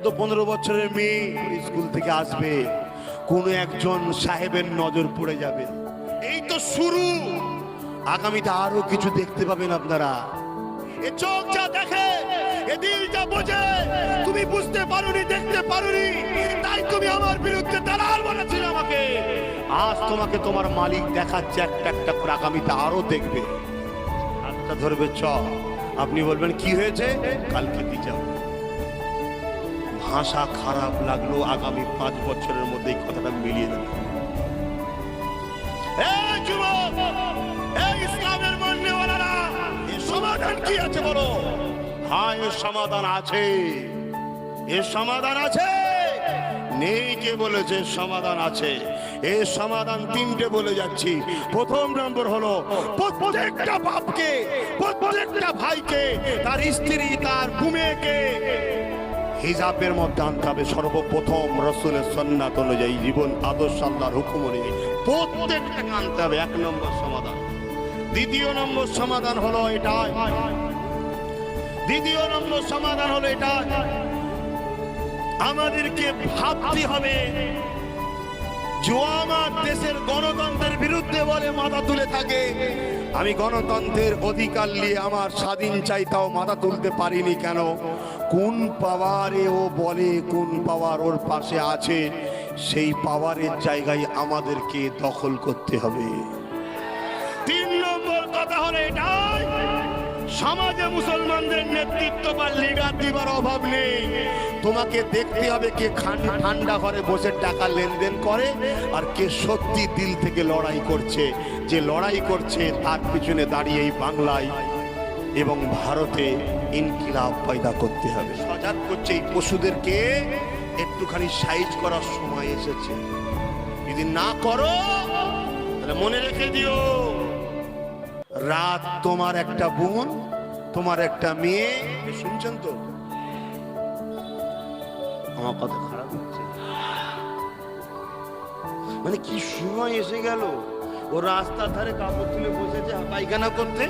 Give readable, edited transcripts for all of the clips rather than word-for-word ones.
14-15 বছরের মেয়ে স্কুল থেকে আসবে, কোন একজন সাহেবের নজর পড়ে যাবে। এই তো শুরু, আগামীতে আরো কিছু দেখতে পাবেন আপনারা। এ চোখ যা দেখে, এ দিল যা বোঝে, তুমি বুঝতে পারোনি, দেখতে পারোনি, তাই তুমি আমার বিরুদ্ধে দালাল বলেছিলে আমাকে। আজ তোমাকে তোমার মালিক দেখাচ্ছে একটা একটা করে, আগামীতে আরো দেখবে। হাতটা ধরবে, চ, আপনি বলবেন কি হয়েছে, কালকে দিয়ে যাও। ভাষা খারাপ লাগলো, আগামী 5 বছরের মধ্যে এই কথাটা মিলিয়ে দেবে। এই যুবক, এই ইসলামের মাননেওয়ালারা, এর সমাধান কি আছে বলো? হ্যাঁ, এর সমাধান আছে, এর সমাধান আছে। নেই কে বলেছে সমাধান আছে? এর সমাধান 3টে বলে যাচ্ছি। প্রথম নম্বর হলো, প্রত্যেকটা বাপকে, প্রত্যেকটা ভাইকে, তার স্ত্রী, তার মেয়েকে হিজাবের মধ্যে আনতে হবে। সর্বপ্রথম রাসূলের সুন্নাত অনুযায়ী, জীবন আদর্শ, আল্লাহর হুকুম অনুযায়ী প্রত্যেকটাকে আনতে হবে। 1 নম্বর সমাধান। দ্বিতীয় নম্বর সমাধান হলো এটা, দ্বিতীয় নম্বর সমাধান হলো এটা, আমাদেরকে ভাবতে হবে যে আমার দেশের গণতন্ত্রের বিরুদ্ধে বলে মাথা তুলে থাকে, আমি গণতন্ত্রের অধিকার নিয়ে আমার স্বাধীন চাইতাও মাথা তুলতে পারিনি কেন? কোন পাওয়ারে ও বলে, কোন পাওয়ার ওর পাশে আছে, সেই পাওয়ারের জায়গায় আমাদেরকে দখল করতে হবে। 3 নম্বর কথা হলো এটাই, সমাজে মুসলমানদের নেতৃত্ব বা লিডার দিবার অভাব নেই। তোমাকে দেখতে হবে কে ঠান্ডা ঘরে বসে টাকা লেনদেন করে, আর কে সত্যি দিল থেকে লড়াই করছে। যে লড়াই করছে তার পিছনে দাঁড়িয়ে এই বাংলায় এবং ভারতে ইনকিলাব পয়দা করতে হবে। সজাগ করছে এই পশুদেরকে, একটুখানি সাইজ করার সময় এসেছে। যদি না করো তাহলে মনে রেখে দিও, রাত তোমার একটা বোন, তোমার একটা মেয়ে, শুনছেন তো? আমার কথা খারাপ হচ্ছে? মানে কি সময় এসে গেল, ও রাস্তার ধারে কাপড় তুলে বসেছে পায়খানা করতে,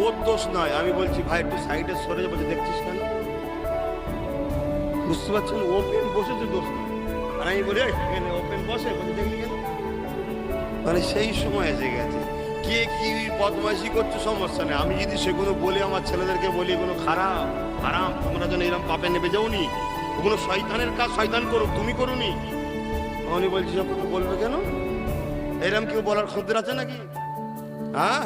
ওর দোষ নয়। আমি বলছি ভাই একটু সাইডে সরে যাবো, দেখছিস কেন? বুঝতে পারছেন, ওপেন বসেছে, দোষ নয়। আর আমি বলি ওপেন বসে দেখলি কেন? মানে সেই সময় এসে গেছে। কে কি বদমাইশি করছে সমস্যা নেই, আমি যদি সেগুলো বলি, আমার ছেলেদেরকে বলি এগুলো খারাপ, হারাম, তোমরা যেন এরকম পাপে নেমে যাওনি, ওগুলো শয়তানের কাজ, শয়তান করুক, তুমি করুনি। আমি বলছি সব বলবে কেন? এরকম কেউ বলার খদ্দের আছে নাকি? হ্যাঁ,